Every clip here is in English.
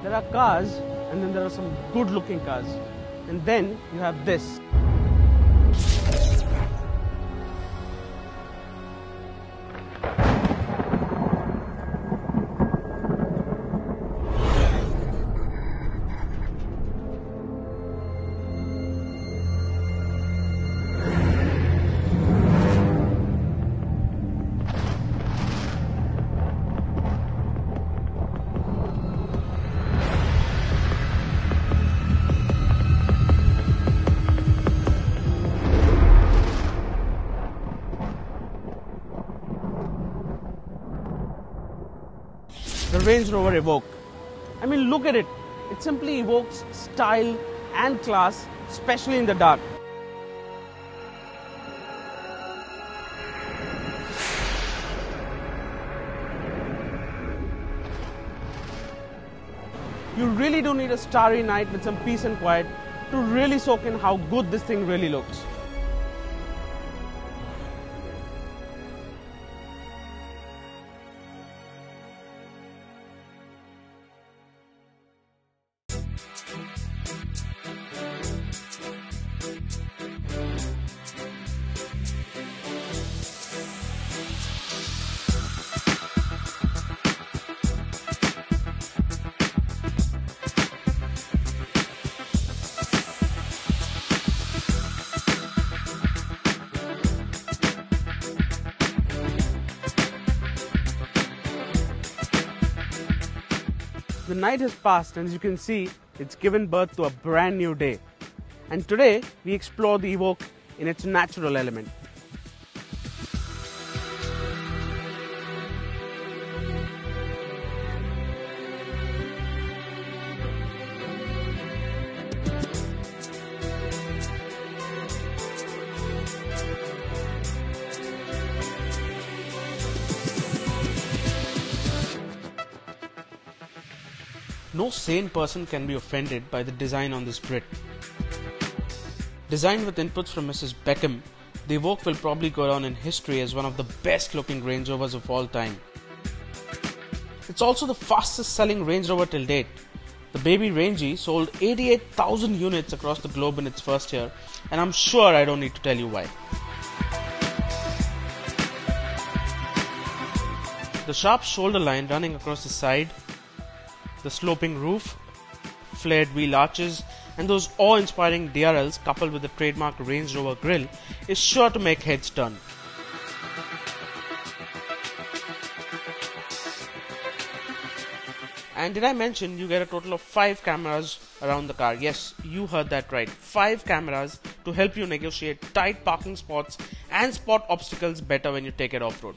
There are cars, and then there are some good looking cars, and then you have this. The Range Rover Evoque. I mean, look at it. It simply evokes style and class, especially in the dark. You really do need a starry night with some peace and quiet to really soak in how good this thing really looks. The night has passed, and as you can see, it's given birth to a brand new day. And today, we explore the Evoque in its natural element. No sane person can be offended by the design on this Brit. Designed with inputs from Mrs. Beckham, the Evoque will probably go down in history as one of the best looking Range Rovers of all time. It's also the fastest selling Range Rover till date. The baby Rangy sold 88,000 units across the globe in its first year, and I'm sure I don't need to tell you why. The sharp shoulder line running across the side, the sloping roof, flared wheel arches, and those awe-inspiring DRLs coupled with the trademark Range Rover grille is sure to make heads turn. And did I mention you get a total of 5 cameras around the car? Yes, you heard that right. 5 cameras to help you negotiate tight parking spots and spot obstacles better when you take it off-road.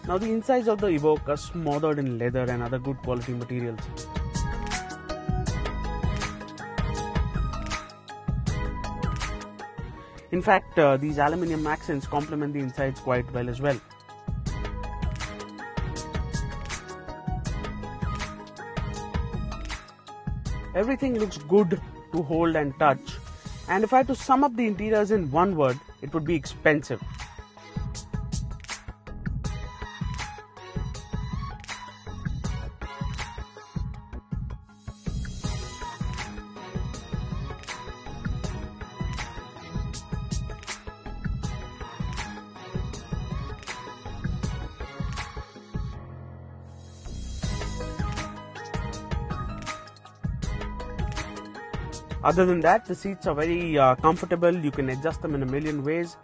Now the insides of the Evoque are smothered in leather and other good quality materials. In fact, these aluminium accents complement the insides quite well as well. Everything looks good to hold and touch, and if I had to sum up the interiors in one word, it would be expensive. Other than that, the seats are very comfortable. You can adjust them in a million ways.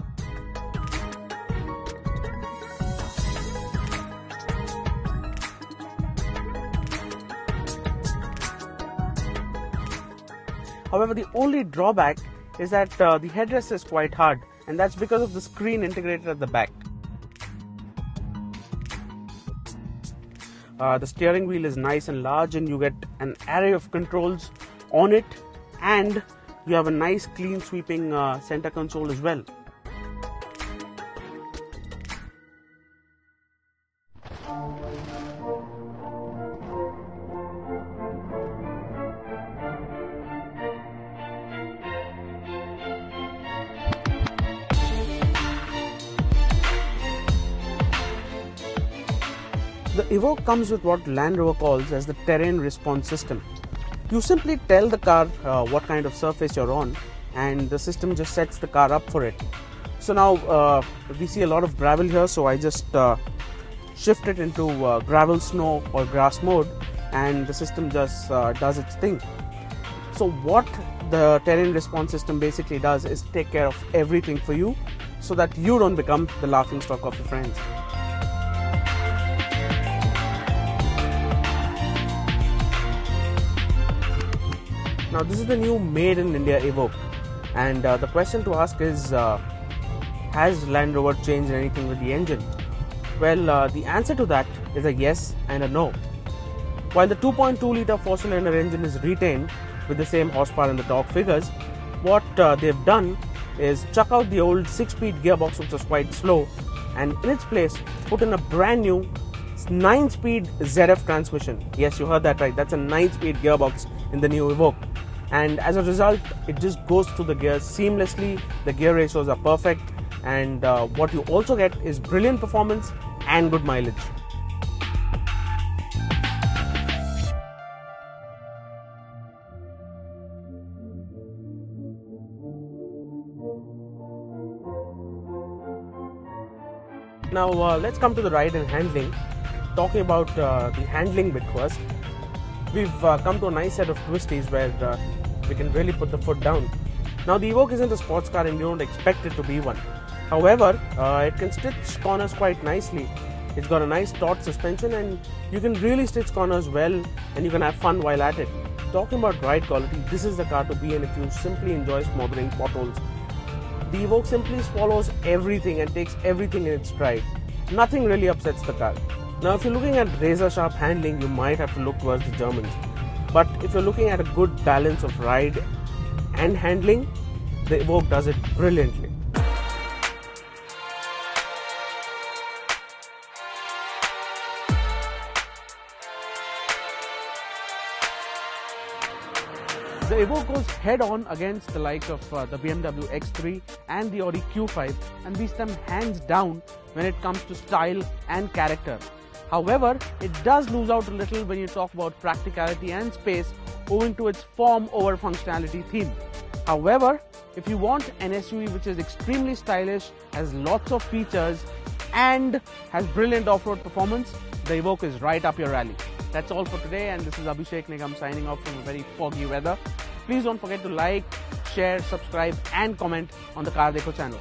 However, the only drawback is that the headrest is quite hard, and that's because of the screen integrated at the back. The steering wheel is nice and large, and you get an array of controls on it, and you have a nice clean sweeping center console as well. The Evoque comes with what Land Rover calls as the terrain response system. You simply tell the car what kind of surface you're on, and the system just sets the car up for it. So now we see a lot of gravel here, so I just shift it into gravel, snow or grass mode, and the system just does its thing. So what the terrain response system basically does is take care of everything for you, so that you don't become the laughing stock of your friends. Now this is the new made in India Evoque, and the question to ask is, has Land Rover changed anything with the engine? Well, the answer to that is a yes and a no. While the 2.2 litre 4-cylinder engine is retained with the same horsepower and the torque figures, what they've done is chuck out the old 6-speed gearbox, which was quite slow, and in its place put in a brand new 9-speed ZF transmission. Yes, you heard that right, that's a 9-speed gearbox in the new Evoque. And as a result, it just goes through the gears seamlessly, the gear ratios are perfect, and what you also get is brilliant performance and good mileage. Now let's come to the ride and handling. Talking about the handling bit first, we've come to a nice set of twisties where we can really put the foot down. Now the Evoque isn't a sports car and you don't expect it to be one. However, it can stitch corners quite nicely. It's got a nice taut suspension and you can really stitch corners well, and you can have fun while at it. Talking about ride quality, this is the car to be in if you simply enjoy smothering potholes. The Evoque simply swallows everything and takes everything in its stride. Nothing really upsets the car. Now if you're looking at razor sharp handling, you might have to look towards the Germans. But if you're looking at a good balance of ride and handling, the Evoque does it brilliantly. The Evoque goes head on against the likes of the BMW X3 and the Audi Q5 and beats them hands down when it comes to style and character. However, it does lose out a little when you talk about practicality and space owing to its form over functionality theme. However, if you want an SUV which is extremely stylish, has lots of features and has brilliant off-road performance, the Evoque is right up your alley. That's all for today, and this is Abhishek Nigam signing off from a very foggy weather. Please don't forget to like, share, subscribe and comment on the CarDekho channel.